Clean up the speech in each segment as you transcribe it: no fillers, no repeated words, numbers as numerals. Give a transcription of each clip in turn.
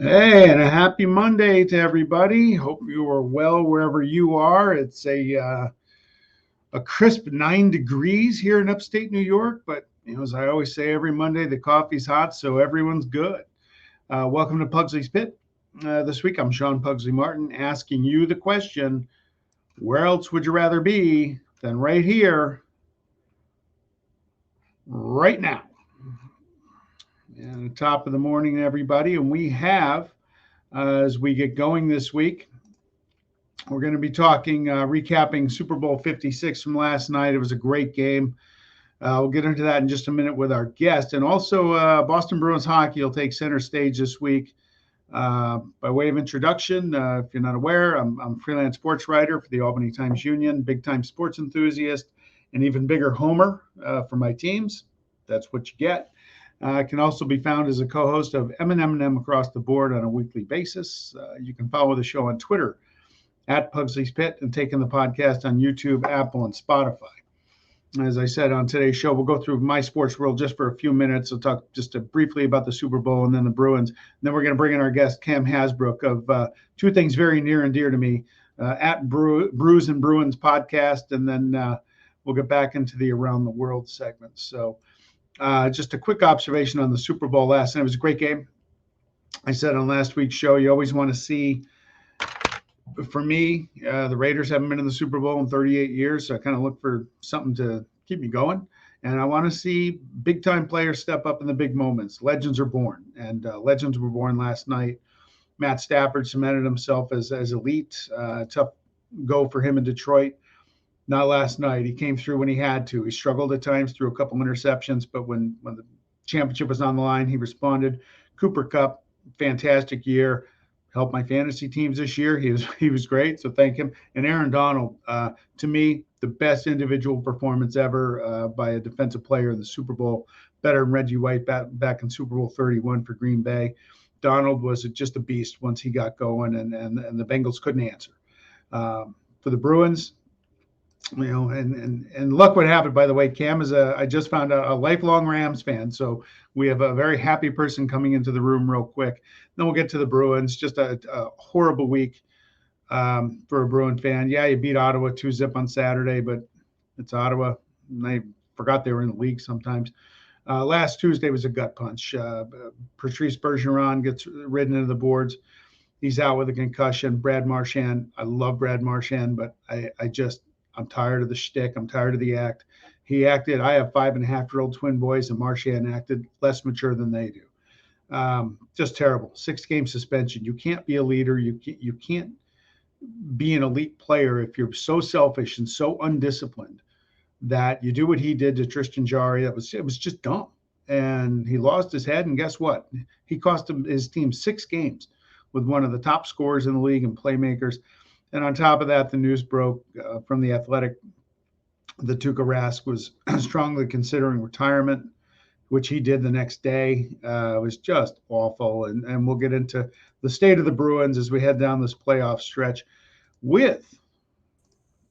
Hey, and a happy Monday to everybody. Hope you are well wherever you are. It's a crisp 9 degrees here in upstate New York, but as I always say, every Monday the coffee's hot, so everyone's good. Welcome to Pugsley's Pit. This week I'm Sean Pugsley Martin asking you the question: where else would you rather be than right here, right now? And the top of the morning, everybody, and we have as we get going this week. We're going to be talking, recapping Super Bowl 56 from last night. It was a great game. We'll get into that in just a minute with our guest. And also, Boston Bruins hockey will take center stage this week. By way of introduction, if you're not aware, I'm a freelance sports writer for the Albany Times Union, big time sports enthusiast, and even bigger homer for my teams. That's what you get. I can also be found as a co-host of M&M Across the Board on a weekly basis. You can follow the show on Twitter at Pugsley's Pit and taking the podcast on YouTube, Apple, and Spotify. As I said on today's show, we'll go through my sports world just for a few minutes. We'll talk just briefly about the Super Bowl and then the Bruins. And then we're going to bring in our guest, Cam Hasbrouck, of two things very near and dear to me, at Brews and Bruins podcast. And then we'll get back into the Around the World segment. So just a quick observation on the Super Bowl last night. It was a great game. I said on last week's show, you always want to see. For me, the Raiders haven't been in the Super Bowl in 38 years, so I kind of look for something to keep me going. And I want to see big-time players step up in the big moments. Legends are born, and legends were born last night. Matt Stafford cemented himself as elite. Tough go for him in Detroit. Not last night. He came through when he had to. He struggled at times through a couple interceptions, but when the championship was on the line, he responded. Cooper Kupp, fantastic year. Helped my fantasy teams this year. He was great, so thank him. And Aaron Donald, to me, the best individual performance ever by a defensive player in the Super Bowl, better than Reggie White back in Super Bowl 31 for Green Bay. Donald was just a beast once he got going, and the Bengals couldn't answer. For the Bruins, and look what happened, by the way. Cam is I just found out, a lifelong Rams fan. So we have a very happy person coming into the room real quick. Then we'll get to the Bruins. Just a horrible week for a Bruin fan. Yeah, you beat Ottawa 2-0 on Saturday, but it's Ottawa. And I forgot they were in the league sometimes. Last Tuesday was a gut punch. Patrice Bergeron gets ridden into the boards. He's out with a concussion. Brad Marchand, I love Brad Marchand, but I'm tired of the shtick. I'm tired of the act. He acted. I have 5.5-year-old twin boys, and Marchand acted less mature than they do. Just terrible. 6-game suspension. You can't be a leader. You can't be an elite player if you're so selfish and so undisciplined that you do what he did to Tristan Jarry. It was just dumb. And he lost his head. And guess what? He cost his team 6 games with one of the top scorers in the league and playmakers. And on top of that, the news broke from The Athletic that Tuukka Rask was strongly considering retirement, which he did the next day. It was just awful. And we'll get into the state of the Bruins as we head down this playoff stretch with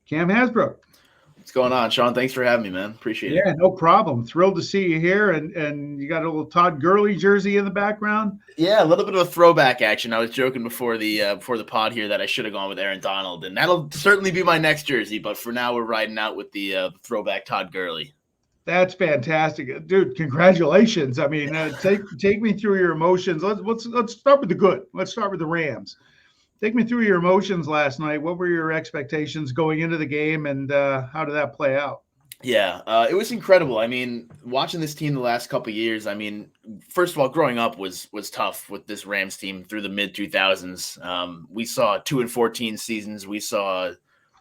Cam Hasbrouck. What's going on, Sean? Thanks for having me, man. Appreciate it. Yeah, no problem. Thrilled to see you here. And you got a little Todd Gurley jersey in the background. Yeah, a little bit of a throwback action. I was joking before the pod here that I should have gone with Aaron Donald, and that'll certainly be my next jersey. But for now, we're riding out with the throwback Todd Gurley. That's fantastic, dude. Congratulations. I mean, take me through your emotions. Let's start with the good. Let's start with the Rams. Take me through your emotions last night. What were your expectations going into the game, and how did that play out? Yeah, it was incredible. I mean, watching this team the last couple of years, I mean, first of all, growing up was tough with this Rams team through the mid-2000s. We saw 2-14 seasons. We saw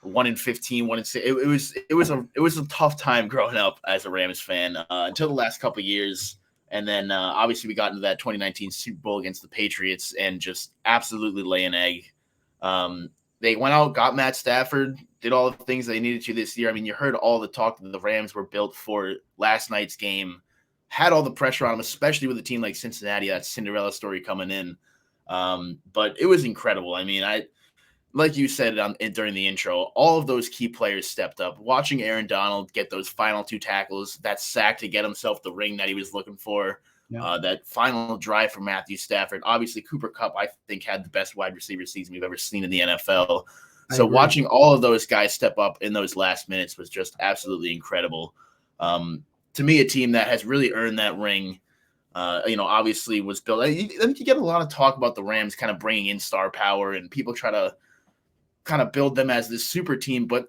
1-15, 1-6. It was a tough time growing up as a Rams fan until the last couple of years. And then obviously we got into that 2019 Super Bowl against the Patriots and just absolutely lay an egg. They went out, got Matt Stafford, did all the things they needed to this year. I mean, you heard all the talk that the Rams were built for last night's game, had all the pressure on them, especially with a team like Cincinnati, that Cinderella story coming in. But it was incredible. I mean, like you said during the intro, all of those key players stepped up. Watching Aaron Donald get those final 2 tackles, that sack to get himself the ring that he was looking for, Yeah. That final drive for Matthew Stafford. Obviously, Cooper Kupp, I think, had the best wide receiver season we've ever seen in the NFL. So watching all of those guys step up in those last minutes was just absolutely incredible. To me, a team that has really earned that ring, obviously was built. I think you get a lot of talk about the Rams kind of bringing in star power, and people try to kind of build them as this super team. But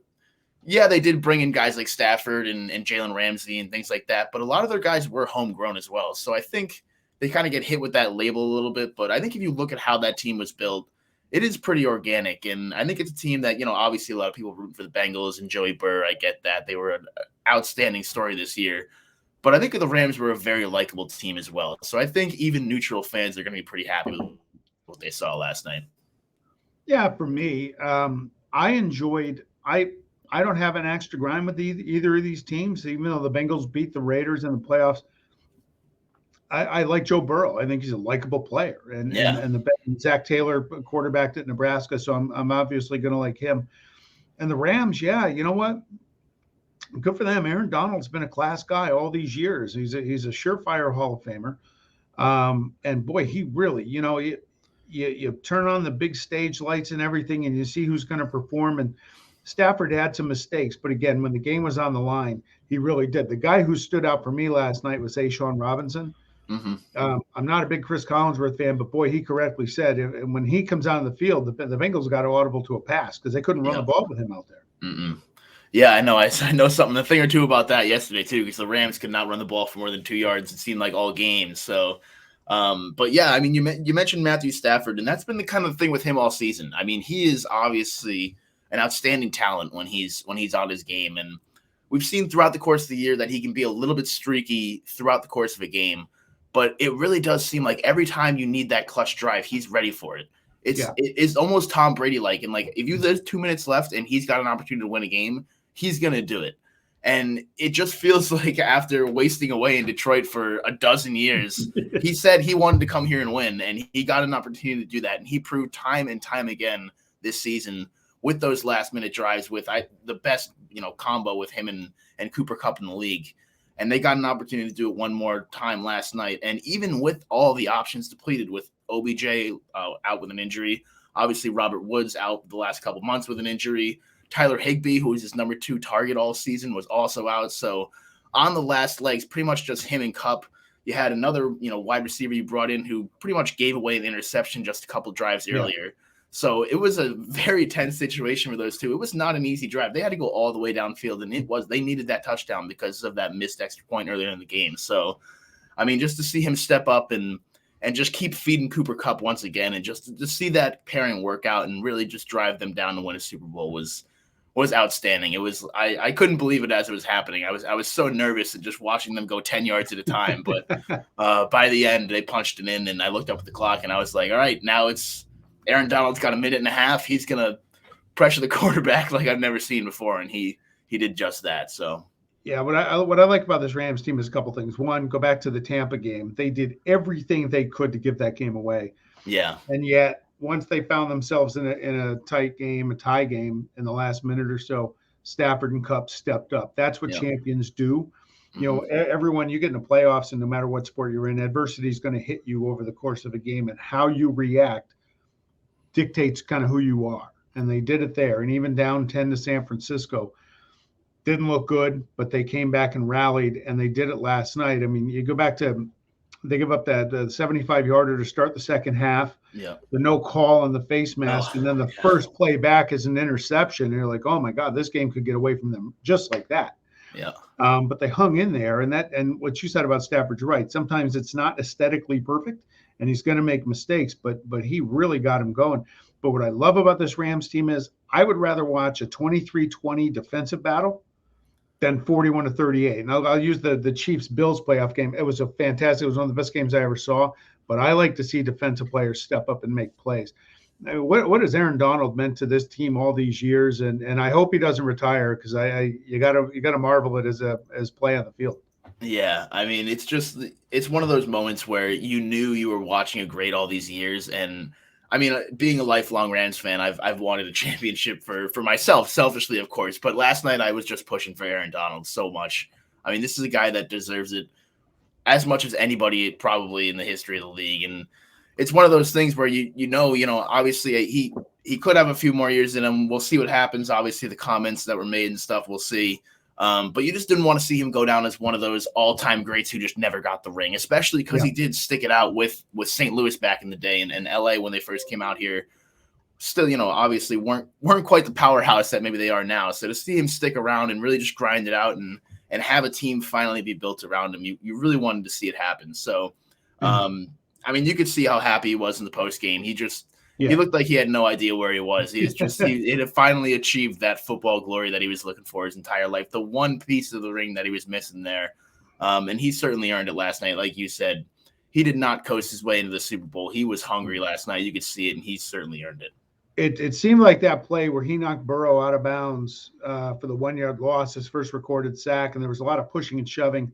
yeah, they did bring in guys like Stafford and Jalen Ramsey and things like that. But a lot of their guys were homegrown as well. So I think they kind of get hit with that label a little bit. But I think if you look at how that team was built, it is pretty organic. And I think it's a team that, obviously a lot of people root for the Bengals and Joey Burr. I get that. They were an outstanding story this year. But I think the Rams were a very likable team as well. So I think even neutral fans are going to be pretty happy with what they saw last night. Yeah, for me, I enjoyed – I don't have an extra grind with either of these teams, even though the Bengals beat the Raiders in the playoffs. I like Joe Burrow. I think he's a likable player, and the Zach Taylor quarterbacked at Nebraska, so I'm obviously going to like him. And the Rams, yeah, you know what? Good for them. Aaron Donald's been a class guy all these years. He's a surefire Hall of Famer, and boy, he really, you turn on the big stage lights and everything, and you see who's going to perform. And Stafford had some mistakes, but again, when the game was on the line, he really did. The guy who stood out for me last night was A'Shawn Robinson. Mm-hmm. I'm not a big Chris Collinsworth fan, but boy, he correctly said, and when he comes out on the field, the Bengals got audible to a pass because they couldn't run the ball with him out there. Mm-mm. Yeah, I know. I know a thing or two about that yesterday too, because the Rams could not run the ball for more than 2 yards. It seemed like all games. So, but yeah, I mean, you mentioned Matthew Stafford, and that's been the kind of thing with him all season. I mean, he is obviously an outstanding talent when he's on his game, and we've seen throughout the course of the year that he can be a little bit streaky throughout the course of a game. But it really does seem like every time you need that clutch drive, he's ready for it. It's almost Tom Brady like, and like if there's 2 minutes left and he's got an opportunity to win a game, he's gonna do it. And it just feels like after wasting away in Detroit for a dozen years, he said he wanted to come here and win, and he got an opportunity to do that. And he proved time and time again this season with those last minute drives with the best combo with him and Cooper Kupp in the league. And they got an opportunity to do it one more time last night. And even with all the options depleted, with OBJ out with an injury, obviously Robert Woods out the last couple months with an injury, Tyler Higbee, who was his number 2 target all season, was also out. So on the last legs, pretty much just him and Kupp. You had another wide receiver you brought in who pretty much gave away the interception just a couple drives earlier. So it was a very tense situation for those two. It was not an easy drive. They had to go all the way downfield, and they needed that touchdown because of that missed extra point earlier in the game. So, I mean, just to see him step up and just keep feeding Cooper Kupp once again, and just to see that pairing work out and really just drive them down to win a Super Bowl was outstanding. It was I couldn't believe it as it was happening. I was so nervous and just watching them go 10 yards at a time. But by the end, they punched it in, and I looked up at the clock and I was like, all right, now it's Aaron Donald's got a minute and a half. He's going to pressure the quarterback like I've never seen before, and he did just that. So, yeah, what I like about this Rams team is a couple things. One, go back to the Tampa game. They did everything they could to give that game away. Yeah. And yet, once they found themselves in a tight game, a tie game in the last minute or so, Stafford and Kupp stepped up. That's what champions do. Everyone, you get in the playoffs, and no matter what sport you're in, adversity is going to hit you over the course of a game, and how you react dictates kind of who you are. And they did it there. And even down 10 to San Francisco, didn't look good, but they came back and rallied, and they did it last night. I mean, you go back to, they give up that 75-yarder to start the second half. Yeah. The no call on the face mask. And then the first play back is an interception. And you're like, oh my God, this game could get away from them just like that. Yeah. But they hung in there, and what you said about Stafford's right. Sometimes it's not aesthetically perfect, and he's going to make mistakes, but he really got him going. But what I love about this Rams team is I would rather watch a 23-20 defensive battle than 41-38. And I'll use the Chiefs-Bills playoff game. It was a fantastic. It was one of the best games I ever saw. But I like to see defensive players step up and make plays. I mean, what has Aaron Donald meant to this team all these years? And I hope he doesn't retire, because you gotta marvel at his play on the field. Yeah, I mean, it's one of those moments where you knew you were watching a great all these years. And I mean, being a lifelong Rams fan, I've wanted a championship for myself, selfishly, of course. But last night I was just pushing for Aaron Donald so much. I mean, this is a guy that deserves it as much as anybody probably in the history of the league. And it's one of those things where obviously he could have a few more years in him. We'll see what happens. Obviously, the comments that were made and stuff, we'll see. But you just didn't want to see him go down as one of those all-time greats who just never got the ring, especially because he did stick it out with St. Louis back in the day and LA when they first came out here. Still, obviously weren't quite the powerhouse that maybe they are now. So to see him stick around and really just grind it out and have a team finally be built around him, you really wanted to see it happen. So, you could see how happy he was in the post game. He looked like he had no idea where he was. He had finally achieved that football glory that he was looking for his entire life. The one piece of the ring that he was missing there. And he certainly earned it last night. Like you said, he did not coast his way into the Super Bowl. He was hungry last night. You could see it, and he certainly earned it. It seemed like that play where he knocked Burrow out of bounds for the 1-yard loss, his first recorded sack, and there was a lot of pushing and shoving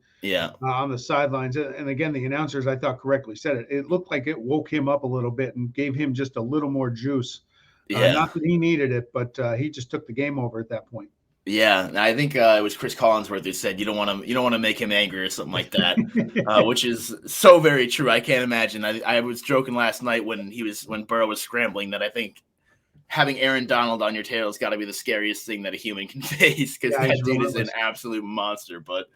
on the sidelines. And again, the announcers, I thought, correctly said it. It looked like it woke him up a little bit and gave him just a little more juice. Not that he needed it, but he just took the game over at that point. Yeah, I think it was Chris Collinsworth who said you don't want to make him angry or something like that, which is so very true. I can't imagine. I was joking last night when Burrow was scrambling that I think having Aaron Donald on your tail has got to be the scariest thing that a human can face because that dude is an absolute monster. But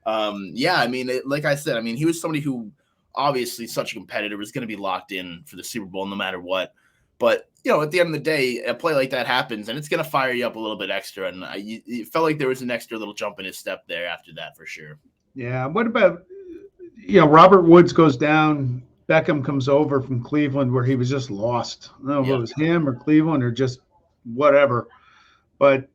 like I said, he was somebody who obviously such a competitor was going to be locked in for the Super Bowl no matter what. But at the end of the day, a play like that happens and it's going to fire you up a little bit extra. And it felt like there was an extra little jump in his step there after that for sure. Yeah. What about, Robert Woods goes down. Beckham comes over from Cleveland where he was just lost. I don't know if it was him or Cleveland or just whatever. But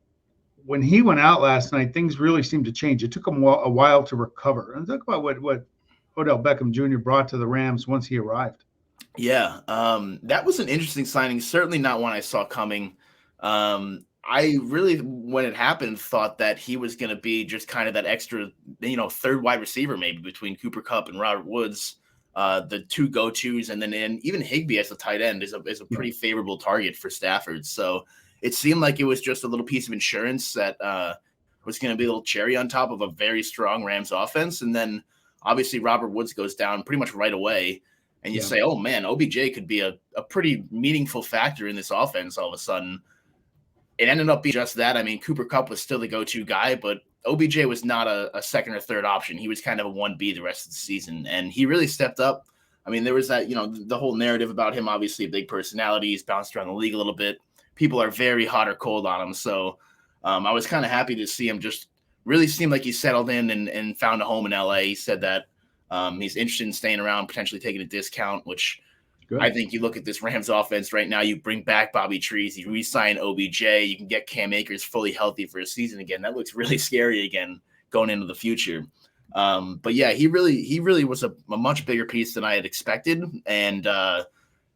when he went out last night, things really seemed to change. It took him a while to recover. And talk about what Odell Beckham Jr. brought to the Rams once he arrived. Yeah, that was an interesting signing. Certainly not one I saw coming. I really, when it happened, thought that he was going to be just kind of that extra, third wide receiver maybe between Cooper Kupp and Robert Woods. The two go-tos, and even Higbee as a tight end is a pretty favorable target for Stafford. So it seemed like it was just a little piece of insurance that was going to be a little cherry on top of a very strong Rams offense. And then obviously Robert Woods goes down pretty much right away. And you say, oh man, OBJ could be a pretty meaningful factor in this offense all of a sudden. It ended up being just that. Cooper Kupp was still the go-to guy, but OBJ was not a second or third option. He was kind of a 1B the rest of the season, and he really stepped up. There was that, the whole narrative about him, obviously a big personality. He's bounced around the league a little bit. People are very hot or cold on him. So I was kind of happy to see him just really seem like he settled in and found a home in LA. He said that he's interested in staying around, potentially taking a discount, which good. I think you look at this Rams offense right now, you bring back Bobby Trees, you re-sign OBJ, you can get Cam Akers fully healthy for a season again. That looks really scary again going into the future. But yeah, he really was a much bigger piece than I had expected. And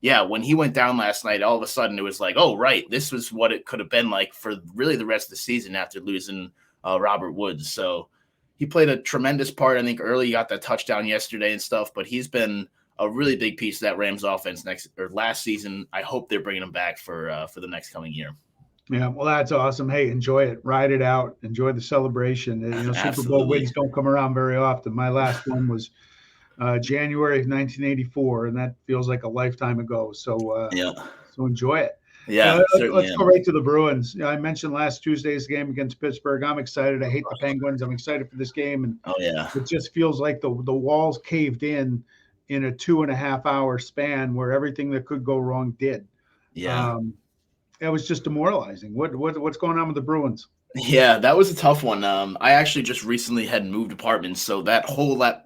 when he went down last night, all of a sudden it was like, oh, right, this was what it could have been like for really the rest of the season after losing Robert Woods. So he played a tremendous part. I think early he got that touchdown yesterday and stuff, but he's been a really big piece of that Rams offense last season. I hope they're bringing him back for the next coming year. Yeah, well, that's awesome. Hey, enjoy it, ride it out, enjoy the celebration. Super Bowl wins don't come around very often. My last one was January of 1984, and that feels like a lifetime ago. So so enjoy it. Yeah, let's go right to the Bruins. I mentioned last Tuesday's game against Pittsburgh. I'm excited. I hate the Penguins. I'm excited for this game, and it just feels like the walls caved in a 2.5 hour span where everything that could go wrong did. Yeah. It was just demoralizing. What's going on with the Bruins? Yeah, that was a tough one. I actually just recently had moved apartments, so that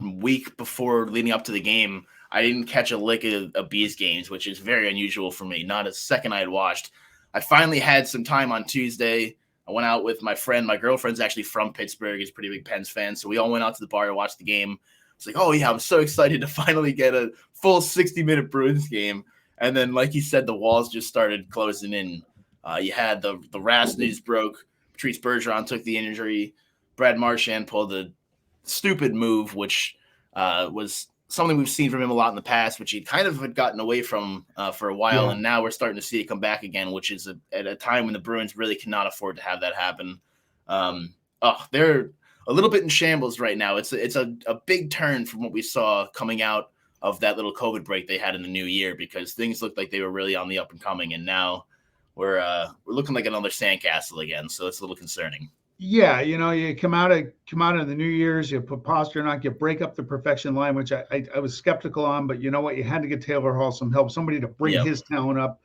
week before leading up to the game, I didn't catch a lick of Bees games, which is very unusual for me. Not a second I had watched. I finally had some time on Tuesday. I went out with my friend. My girlfriend's actually from Pittsburgh. He's a pretty big Pens fan, so we all went out to the bar to watch the game. It's like, oh yeah, I'm so excited to finally get a full 60-minute Bruins game. And then, like you said, the walls just started closing in. You had the Ras news broke. Patrice Bergeron took the injury. Brad Marchand pulled a stupid move, which was something we've seen from him a lot in the past, which he kind of had gotten away from for a while. Yeah. And now we're starting to see it come back again, which is at a time when the Bruins really cannot afford to have that happen. a little bit in shambles right now. It's a big turn from what we saw coming out of that little COVID break they had in the new year, because things looked like they were really on the up and coming, and now we're looking like another sandcastle again. So it's a little concerning. Yeah, you come out of the New Year's, you put Pasternak, you break up the perfection line, which I was skeptical on, but you know what? You had to get Taylor Hall some help, somebody to bring his talent up.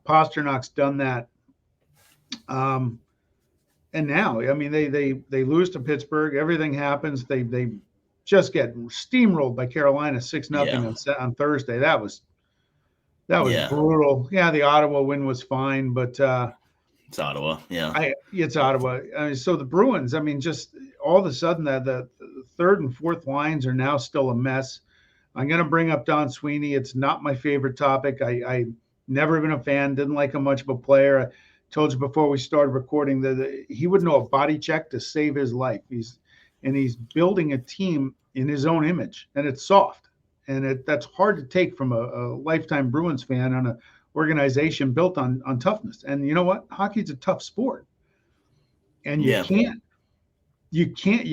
Pasternak's done that. And now, I mean, they lose to Pittsburgh. Everything happens. They just get steamrolled by Carolina 6-0 on Thursday. That was brutal. Yeah, the Ottawa win was fine, but it's Ottawa. It's Ottawa. I mean, so the Bruins, I mean, just all of a sudden the third and fourth lines are now still a mess. I'm going to bring up Don Sweeney. It's not my favorite topic. I never been a fan. Didn't like him much of a player. I told you before we started recording that he would know a body check to save his life. He's building a team in his own image, and it's soft, and that's hard to take from a lifetime Bruins fan on a organization built on toughness. And you know what? Hockey's a tough sport, and you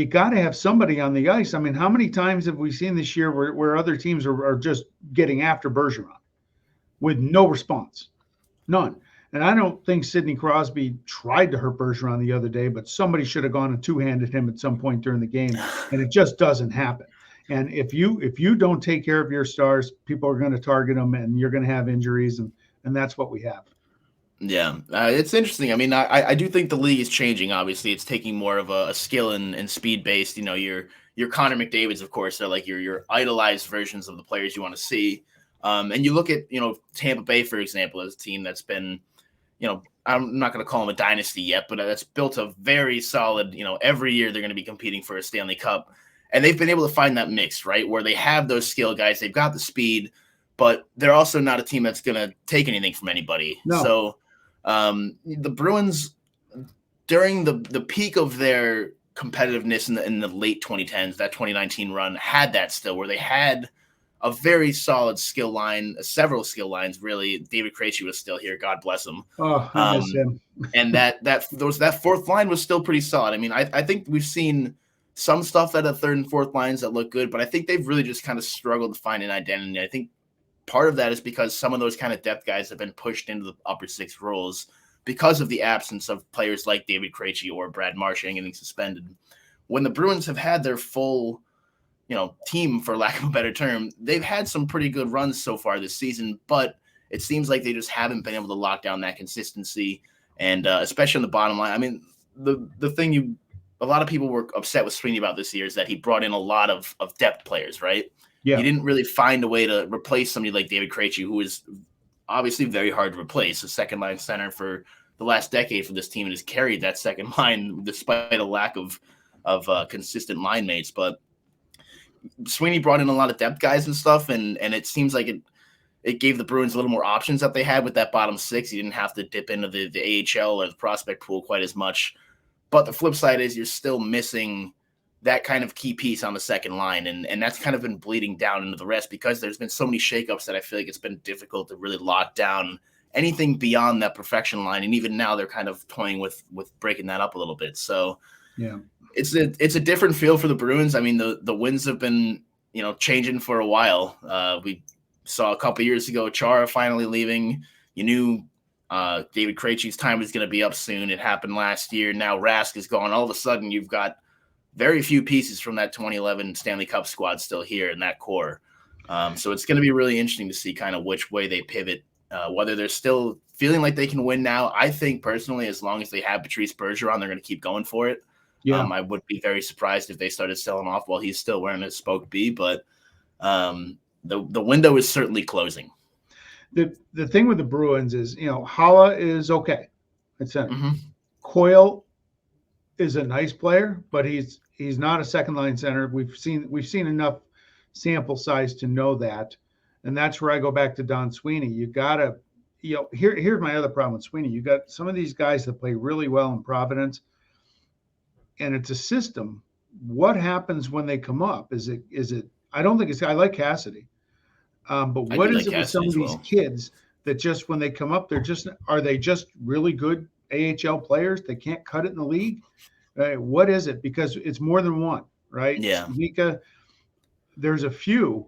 got to have somebody on the ice. I mean, how many times have we seen this year where other teams are just getting after Bergeron with no response? None. And I don't think Sidney Crosby tried to hurt Bergeron the other day, but somebody should have gone and two-handed him at some point during the game, and it just doesn't happen. And if you don't take care of your stars, people are going to target them, and you're going to have injuries, and that's what we have. Yeah, it's interesting. I mean, I do think the league is changing. Obviously, it's taking more of a skill and speed based. Your Connor McDavids, of course, are like your idolized versions of the players you want to see. And you look at Tampa Bay, for example, as a team that's been, I'm not going to call them a dynasty yet, but that's built a very solid. Every year they're going to be competing for a Stanley Cup, and they've been able to find that mix, right, where they have those skill guys, they've got the speed, but they're also not a team that's going to take anything from anybody. No. So the Bruins, during the peak of their competitiveness in the late 2010s, that 2019 run, had that still, where they had a very solid skill line, several skill lines, really. David Krejci was still here, God bless him. Oh, I miss him. And that fourth line was still pretty solid. I mean, I think we've seen some stuff at the third and fourth lines that look good, but I think they've really just kind of struggled to find an identity. I think part of that is because some of those kind of depth guys have been pushed into the upper six roles because of the absence of players like David Krejci or Brad Marchand getting suspended. When the Bruins have had their full, team, for lack of a better term, they've had some pretty good runs so far this season, but it seems like they just haven't been able to lock down that consistency, and especially on the bottom line. I mean, the thing a lot of people were upset with Sweeney about this year is that he brought in a lot of depth players, right? Yeah. He didn't really find a way to replace somebody like David Krejci, who is obviously very hard to replace, a second-line center for the last decade for this team, and has carried that second line despite a lack of consistent line mates. But Sweeney brought in a lot of depth guys and stuff, and it seems like it gave the Bruins a little more options that they had with that bottom six. You didn't have to dip into the AHL or the prospect pool quite as much. But the flip side is you're still missing that kind of key piece on the second line, and that's kind of been bleeding down into the rest because there's been so many shakeups that I feel like it's been difficult to really lock down anything beyond that perfection line. And even now they're kind of toying with breaking that up a little bit. So yeah, it's a different feel for the Bruins. I mean, the wins have been, changing for a while. We saw a couple years ago, Chara finally leaving. You knew David Krejci's time was going to be up soon. It happened last year. Now Rask is gone. All of a sudden you've got very few pieces from that 2011 Stanley Cup squad still here in that core. So it's going to be really interesting to see kind of which way they pivot, whether they're still feeling like they can win now. I think personally, as long as they have Patrice Bergeron, they're going to keep going for it. Yeah. I would be very surprised if they started selling off while he's still wearing his Spoke B, but the window is certainly closing. The thing with the Bruins is, Hala is okay. It's Coyle is a nice player, but he's not a second line center. We've seen enough sample size to know that, and that's where I go back to Don Sweeney. You gotta, here's my other problem with Sweeney. You got some of these guys that play really well in Providence, and it's a system. What happens when they come up? Is it? I don't think it's. I like Cassidy, but what is it with some of these kids that just when they come up, are they just really good AHL players? They can't cut it in the league. Right? What is it? Because it's more than one, right? Yeah. Mika, there's a few.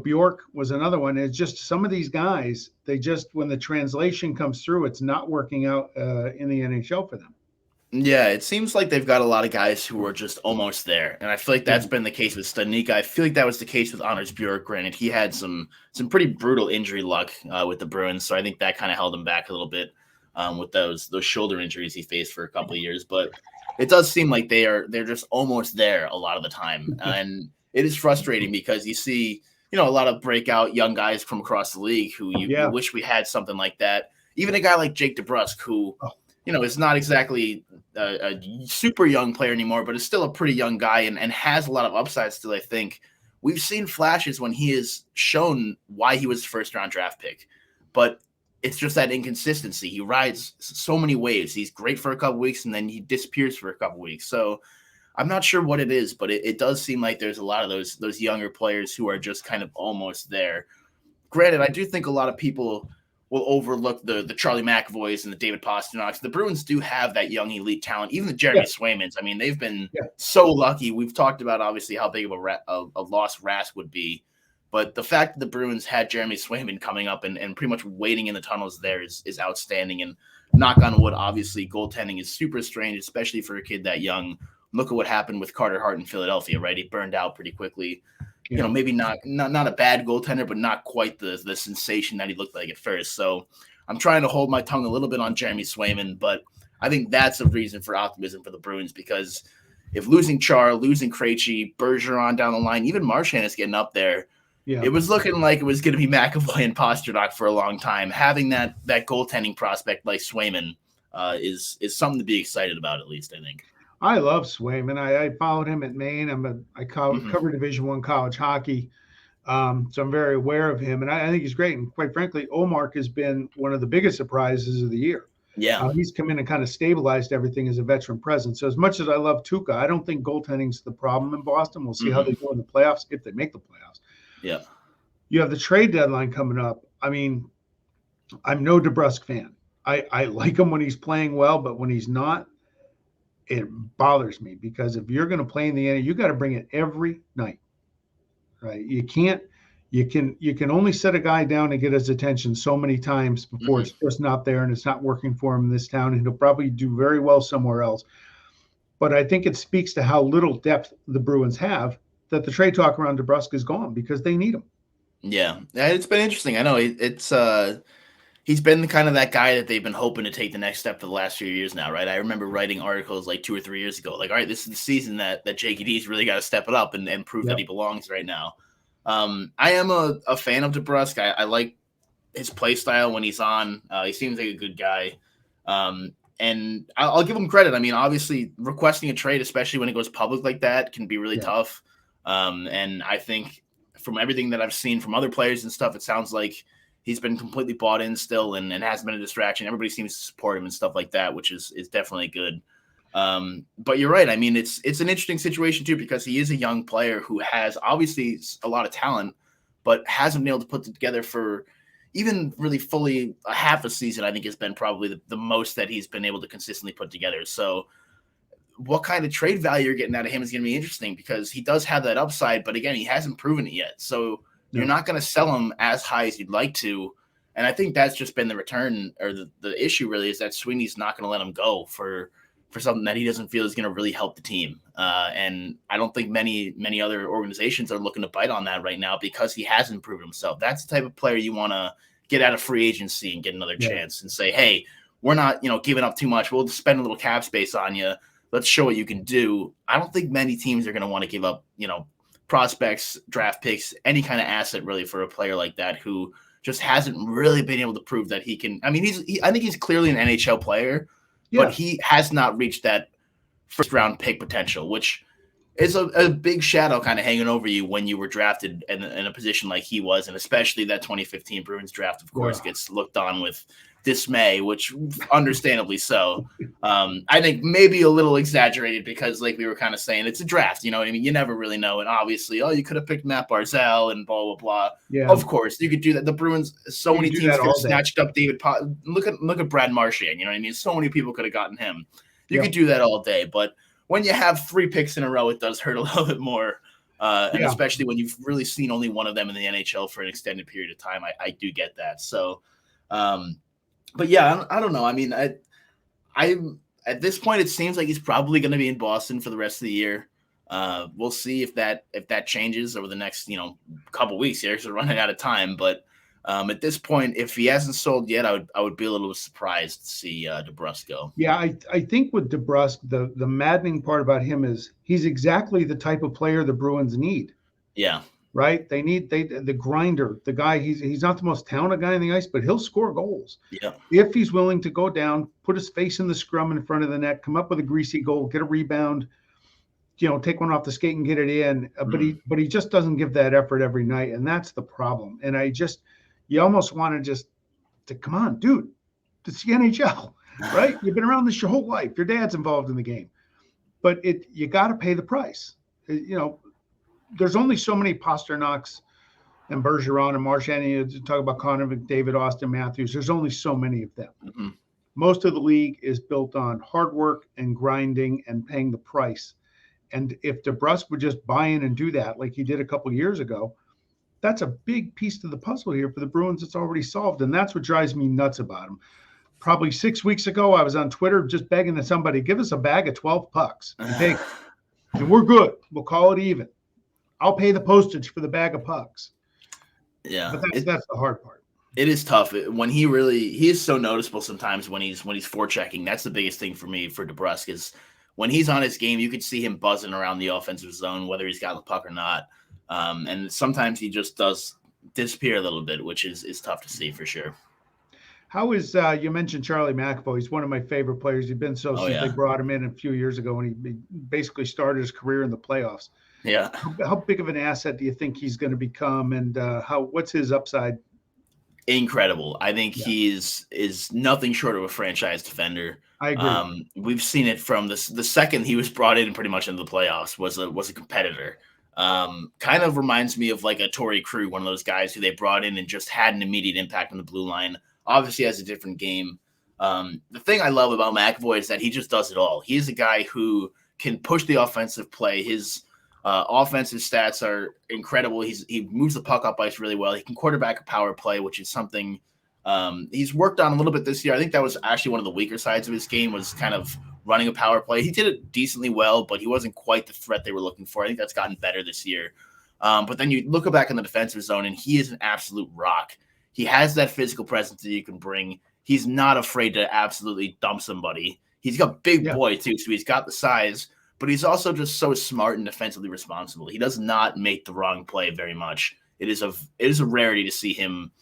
Bjork was another one. It's just some of these guys, they just, when the translation comes through, it's not working out in the NHL for them. Yeah, it seems like they've got a lot of guys who are just almost there, and I feel like that's been the case with Stanika. I feel like that was the case with Anders Bjork. Granted, he had some pretty brutal injury luck with the Bruins, so I think that kind of held him back a little bit with those shoulder injuries he faced for a couple of years. But it does seem like they're just almost there a lot of the time, and it is frustrating because you see a lot of breakout young guys from across the league who you wish we had something like that. Even a guy like Jake DeBrusk, who is not exactly a super young player anymore, but is still a pretty young guy and has a lot of upside still, I think. We've seen flashes when he has shown why he was the first-round draft pick, but it's just that inconsistency. He rides so many waves. He's great for a couple weeks, and then he disappears for a couple weeks. So I'm not sure what it is, but it does seem like there's a lot of those younger players who are just kind of almost there. Granted, I do think a lot of people will overlook the Charlie McAvoys and the David Pasternaks. The Bruins do have that young elite talent. Even the Jeremy Swaymans. I mean, they've been so lucky. We've talked about obviously how big of a loss Rask would be, but the fact that the Bruins had Jeremy Swayman coming up and pretty much waiting in the tunnels there is outstanding. And knock on wood, obviously goaltending is super strange, especially for a kid that young. Look at what happened with Carter Hart in Philadelphia, right? He burned out pretty quickly. Maybe not a bad goaltender, but not quite the sensation that he looked like at first. So I'm trying to hold my tongue a little bit on Jeremy Swayman, but I think that's a reason for optimism for the Bruins, because if losing Char, losing Krejci, Bergeron down the line, even Marchand is getting up there. Yeah. It was looking like it was going to be McAvoy and Pasternak for a long time. Having that goaltending prospect like Swayman is something to be excited about, at least, I think. I love Swayman. I followed him at Maine. I cover Division I college hockey, so I'm very aware of him, and I think he's great. And quite frankly, Omark has been one of the biggest surprises of the year. Yeah, he's come in and kind of stabilized everything as a veteran presence. So as much as I love Tuukka, I don't think goaltending's the problem in Boston. We'll see how they go in the playoffs, if they make the playoffs. Yeah, you have the trade deadline coming up. I mean, I'm no DeBrusk fan. I like him when he's playing well, but when he's not, it bothers me, because if you're going to play in the end, you got to bring it every night, right? You can only set a guy down and get his attention so many times before it's just not there and it's not working for him in this town, and he'll probably do very well somewhere else. But I think it speaks to how little depth the Bruins have that the trade talk around DeBrusk is gone, because they need him. Yeah, it's been interesting. I know he's been kind of that guy that they've been hoping to take the next step for the last few years now, right? I remember writing articles like 2 or 3 years ago, like, all right, this is the season that JKD's really got to step it up and prove that he belongs right now. I am a fan of DeBrusk. I like his play style when he's on. He seems like a good guy. And I'll give him credit. I mean, obviously, requesting a trade, especially when it goes public like that, can be really tough. And I think from everything that I've seen from other players and stuff, it sounds like he's been completely bought in still and hasn't been a distraction. Everybody seems to support him and stuff like that, which is definitely good. But you're right. I mean, it's an interesting situation too, because he is a young player who has obviously a lot of talent, but hasn't been able to put it together for even really fully a half a season. I think has been probably the most that he's been able to consistently put together. So what kind of trade value you're getting out of him is going to be interesting, because he does have that upside, but again, he hasn't proven it yet. So you're not going to sell him as high as you'd like to. And I think that's just been the return, or the issue really, is that Sweeney's not going to let him go for something that he doesn't feel is going to really help the team. And I don't think many other organizations are looking to bite on that right now, because he hasn't proven himself. That's the type of player you want to get out of free agency and get another chance and say, hey, we're not, giving up too much. We'll just spend a little cap space on you. Let's show what you can do. I don't think many teams are going to want to give up, prospects, draft picks, any kind of asset really for a player like that who just hasn't really been able to prove that he can. I mean, I think he's clearly an NHL player, but he has not reached that first round pick potential, which is a big shadow kind of hanging over you when you were drafted in a position like he was. And especially that 2015 Bruins draft, of course, gets looked on with dismay, which understandably so. I think maybe a little exaggerated, because like we were kind of saying, it's a draft, you know what I mean? You never really know. And obviously, you could have picked Matt Barzal and blah, blah, blah. Yeah. Of course, you could do that. The Bruins, so many teams could have snatched up David Look at Brad Marchand, you know what I mean? So many people could have gotten him. You could do that all day, but when you have 3 picks in a row, it does hurt a little bit more. And especially when you've really seen only one of them in the NHL for an extended period of time, I do get that. So, but yeah, I don't know. I mean, I at this point, it seems like he's probably going to be in Boston for the rest of the year. We'll see if that changes over the next couple weeks here, because we're running out of time. But at this point, if he hasn't sold yet, I would be a little surprised to see DeBrusk go. Yeah, I think with DeBrusk, the maddening part about him is he's exactly the type of player the Bruins need. Yeah. Right? They need the grinder, the guy. He's not the most talented guy on the ice, but he'll score goals. Yeah. If he's willing to go down, put his face in the scrum in front of the net, come up with a greasy goal, get a rebound, take one off the skate and get it in. But he just doesn't give that effort every night, and that's the problem. And you almost want to come on, dude. It's the NHL, right? You've been around this your whole life. Your dad's involved in the game, but you got to pay the price. There's only so many Pasternaks and Bergeron and Marchand. You talk about Connor McDavid, Austin Matthews. There's only so many of them. Mm-hmm. Most of the league is built on hard work and grinding and paying the price. And if DeBrusk would just buy in and do that like he did a couple of years ago, that's a big piece to the puzzle here for the Bruins. It's already solved, and that's what drives me nuts about him. Probably 6 weeks ago, I was on Twitter just begging somebody, give us a bag of 12 pucks and take it. And we're good. We'll call it even. I'll pay the postage for the bag of pucks. Yeah. But that's the hard part. It is tough. When he is so noticeable sometimes when he's forechecking. That's the biggest thing for me for DeBrusk is when he's on his game, you can see him buzzing around the offensive zone, whether he's got the puck or not. And sometimes he just does disappear a little bit, which is tough to see for sure. How is you mentioned Charlie McAvoy? He's one of my favorite players. He's been since they brought him in a few years ago, and he basically started his career in the playoffs. Yeah. How big of an asset do you think he's going to become, and what's his upside? Incredible. I think he is nothing short of a franchise defender. I agree. We've seen it from the second he was brought in pretty much into the playoffs was a competitor. Kind of reminds me of like a Torrey Krug, one of those guys who they brought in and just had an immediate impact on the blue line. Obviously has a different game. The thing I love about McAvoy is that he just does it all. He's a guy who can push the offensive play. His offensive stats are incredible. He moves the puck up ice really well. He can quarterback a power play, which is something he's worked on a little bit this year. I think that was actually one of the weaker sides of his game was kind of running a power play. He did it decently well, but he wasn't quite the threat they were looking for. I think that's gotten better this year. But then you look back in the defensive zone, and he is an absolute rock. He has that physical presence that you can bring. He's not afraid to absolutely dump somebody. He's got big boy too, so he's got the size, but he's also just so smart and defensively responsible. He does not make the wrong play very much. It is a rarity to see him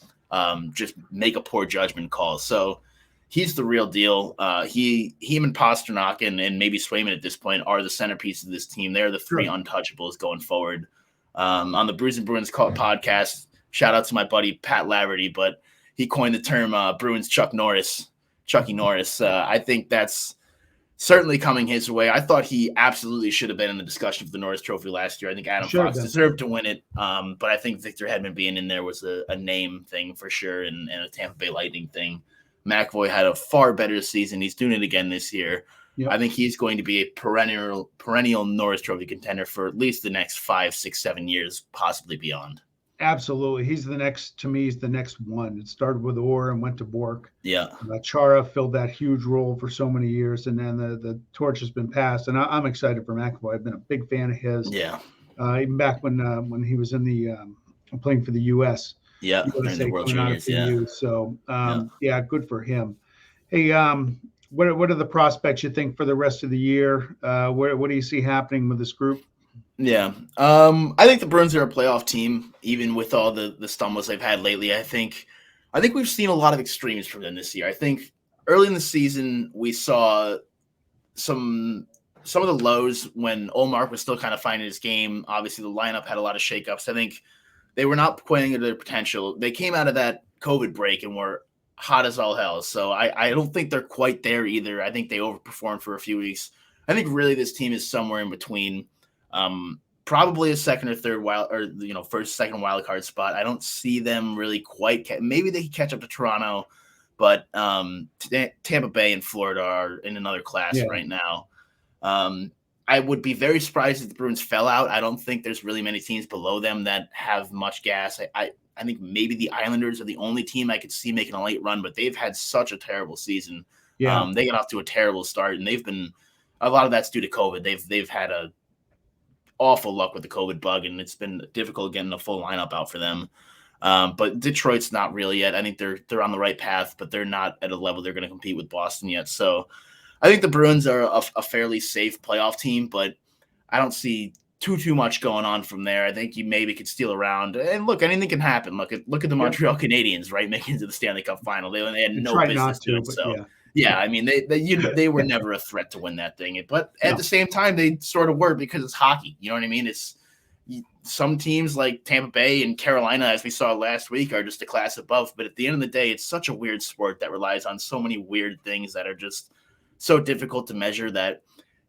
just make a poor judgment call. So he's the real deal. Him and Pastrnak and maybe Swayman at this point are the centerpiece of this team. They're the three untouchables going forward. On the Rams and Bruins podcast, shout out to my buddy Pat Laverty, but he coined the term Bruins Chucky Norris. I think that's certainly coming his way. I thought he absolutely should have been in the discussion for the Norris Trophy last year. I think Adam Fox deserved to win it, but I think Victor Hedman being in there was a name thing for sure and a Tampa Bay Lightning thing. McAvoy had a far better season. He's doing it again this year. Yep. I think he's going to be a perennial Norris Trophy contender for at least the next 5, 6, 7 years, possibly beyond. Absolutely. He's the next one. It started with Orr and went to Bork. Yeah. Chara filled that huge role for so many years, and then the torch has been passed. And I'm excited for McAvoy. I've been a big fan of his. Yeah. Even back when he was in the playing for the U.S. Yeah. In the World Juniors. Yeah. So good for him. Hey, what are the prospects you think for the rest of the year? What do you see happening with this group? Yeah. I think the Bruins are a playoff team, even with all the stumbles they've had lately. I think we've seen a lot of extremes from them this year. I think early in the season we saw some of the lows when Ullmark was still kind of finding his game. Obviously, the lineup had a lot of shakeups. I think they were not playing to their potential. They came out of that COVID break and were hot as all hell. So I don't think they're quite there either. I think they overperformed for a few weeks. I think really this team is somewhere in between. Probably a second or third first, second wild card spot. I don't see them really quite. Maybe they can catch up to Toronto, but Tampa Bay and Florida are in another class right now. I would be very surprised if the Bruins fell out. I don't think there's really many teams below them that have much gas. I think maybe the Islanders are the only team I could see making a late run, but they've had such a terrible season. Yeah. They got off to a terrible start, and a lot of that's due to COVID. They've had a awful luck with the COVID bug, and it's been difficult getting a full lineup out for them. But Detroit's not really yet. I think they're on the right path, but they're not at a level they're going to compete with Boston yet. So I think the Bruins are a fairly safe playoff team, but I don't see too much going on from there. I think you maybe could steal around. And look, anything can happen. Look at the Montreal Canadiens, right, making it to the Stanley Cup final. They had no business to it. So yeah, I mean, they were never a threat to win that thing. But at the same time, they sort of were, because it's hockey. You know what I mean? It's some teams like Tampa Bay and Carolina, as we saw last week, are just a class above. But at the end of the day, it's such a weird sport that relies on so many weird things that are just so difficult to measure that,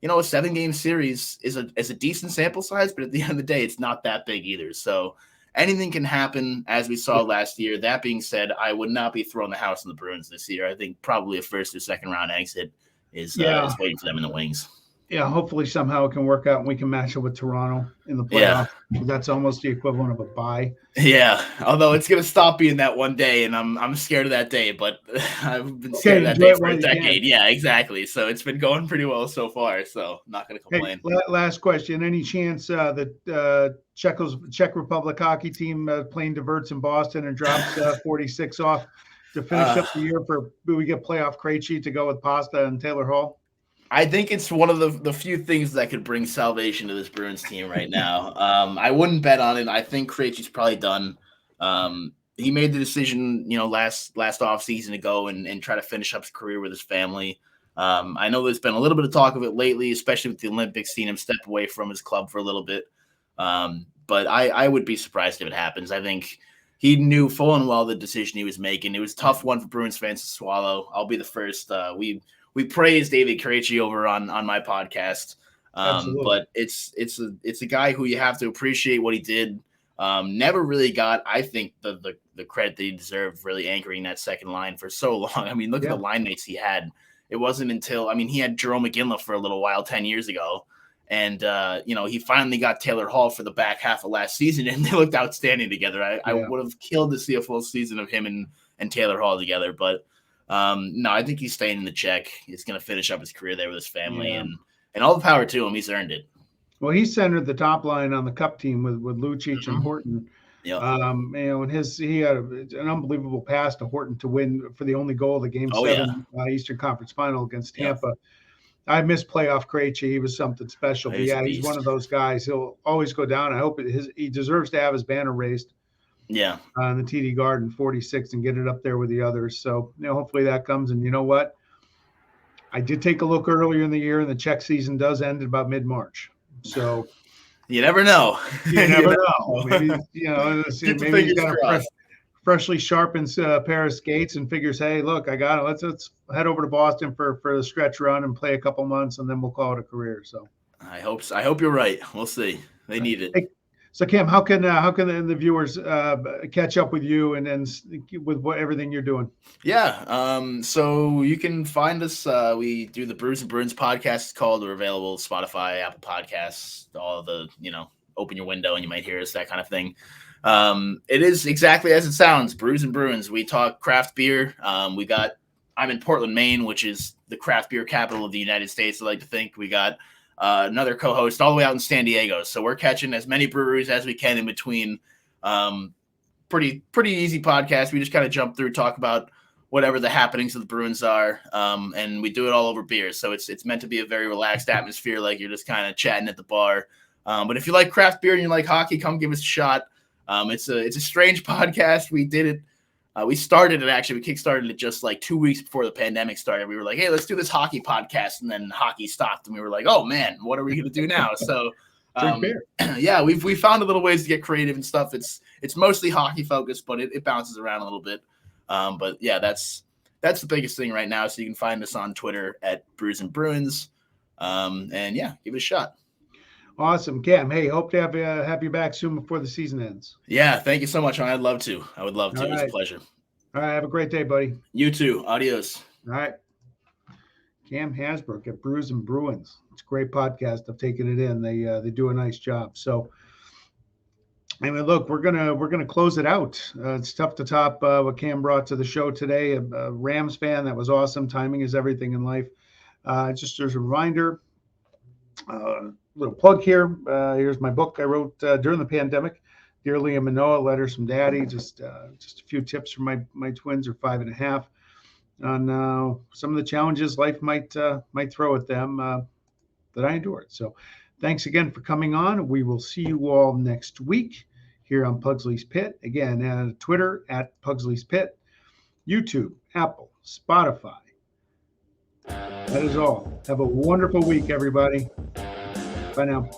a 7-game series is a decent sample size, but at the end of the day, it's not that big either. So anything can happen, as we saw last year. That being said, I would not be throwing the house on the Bruins this year. I think probably a first or second round exit is waiting for them in the wings. Yeah, hopefully somehow it can work out and we can match it with Toronto in the playoff. Yeah. That's almost the equivalent of a bye. Yeah, although it's going to stop being that one day, and I'm scared of that day, but I've been scared of that day for a decade. Yeah, exactly. So it's been going pretty well so far, so I'm not going to complain. Hey, last question. Any chance that Czech Republic hockey team plane diverts in Boston and drops 46 off to finish up the year we get playoff Krejci to go with Pasta and Taylor Hall? I think it's one of the few things that could bring salvation to this Bruins team right now. I wouldn't bet on it. I think Krejci's probably done. He made the decision, last offseason to go and try to finish up his career with his family. I know there's been a little bit of talk of it lately, especially with the Olympics, seeing him step away from his club for a little bit. But I would be surprised if it happens. I think he knew full and well the decision he was making. It was a tough one for Bruins fans to swallow. I'll be the first. We praised David Krejci over on my podcast, but it's a guy who you have to appreciate what he did. Never really got, I think, the credit that he deserved, really anchoring that second line for so long. I mean, look at the line mates he had. It wasn't until, he had Jerome McGinley for a little while 10 years ago, and he finally got Taylor Hall for the back half of last season, and they looked outstanding together. I would have killed to see a full season of him and Taylor Hall together, but. No, I think he's staying in the Czech. He's going to finish up his career there with his family, and all the power to him. He's earned it. Well, he centered the top line on the Cup team with Lucic and Horton. Yeah. And he had an unbelievable pass to Horton to win for the only goal of the Game 7 Eastern Conference Final against Tampa. I miss playoff Krejci. He was something special. But he's one of those guys. He'll always go down. I hope he deserves to have his banner raised. Yeah, on the TD Garden 46 and get it up there with the others. So, hopefully that comes. And you know what? I did take a look earlier in the year, and the Czech season does end about mid-March. So you never know. You never know. Maybe maybe he's got a freshly sharpened pair of skates and figures, hey, look, I got it. Let's head over to Boston for the stretch run and play a couple months, and then we'll call it a career. So I hope you're right. We'll see. They need it. Hey, so Cam, how can the viewers catch up with you and then with everything you're doing? Yeah, so you can find us. We do the Rams and Bruins podcast. It's called. We're available Spotify, Apple Podcasts, all the open your window and you might hear us, that kind of thing. It is exactly as it sounds. Rams and Bruins. We talk craft beer. I'm in Portland, Maine, which is the craft beer capital of the United States. I like to think. We got another co-host all the way out in San Diego. So we're catching as many breweries as we can in between. Pretty easy podcast. We just kind of jump through, talk about whatever the happenings of the Bruins are. And we do it all over beer. So it's meant to be a very relaxed atmosphere. Like you're just kind of chatting at the bar. But if you like craft beer and you like hockey, come give us a shot. It's a strange podcast. We did it. We started it, actually. We kickstarted it just like 2 weeks before the pandemic started. We were like, hey, let's do this hockey podcast. And then hockey stopped. And we were like, oh, man, what are we going to do now? So, yeah, we found a little ways to get creative and stuff. It's mostly hockey focused, but it bounces around a little bit. But, yeah, that's the biggest thing right now. So you can find us on Twitter at Rams and Bruins. And, yeah, give it a shot. Awesome. Cam, hey, hope to have you back soon before the season ends. Yeah, thank you so much. I'd love to. I would love to. It was a pleasure. All right. Have a great day, buddy. You too. Adios. All right. Cam Hasbrouck at Rams and Bruins. It's a great podcast. I've taken it in. They do a nice job. So, I mean, look, we're gonna close it out. It's tough to top what Cam brought to the show today. A Rams fan, that was awesome. Timing is everything in life. Just as a reminder, little plug here. Here's my book I wrote during the pandemic. Dear Liam and Noah, Letters from Daddy. Just a few tips from my twins, are 5.5, on some of the challenges life might throw at them that I endured. So thanks again for coming on. We will see you all next week here on Pugsley's Pit. Again, Twitter at Pugsley's Pit, YouTube, Apple, Spotify. That is all. Have a wonderful week, everybody. Bye now.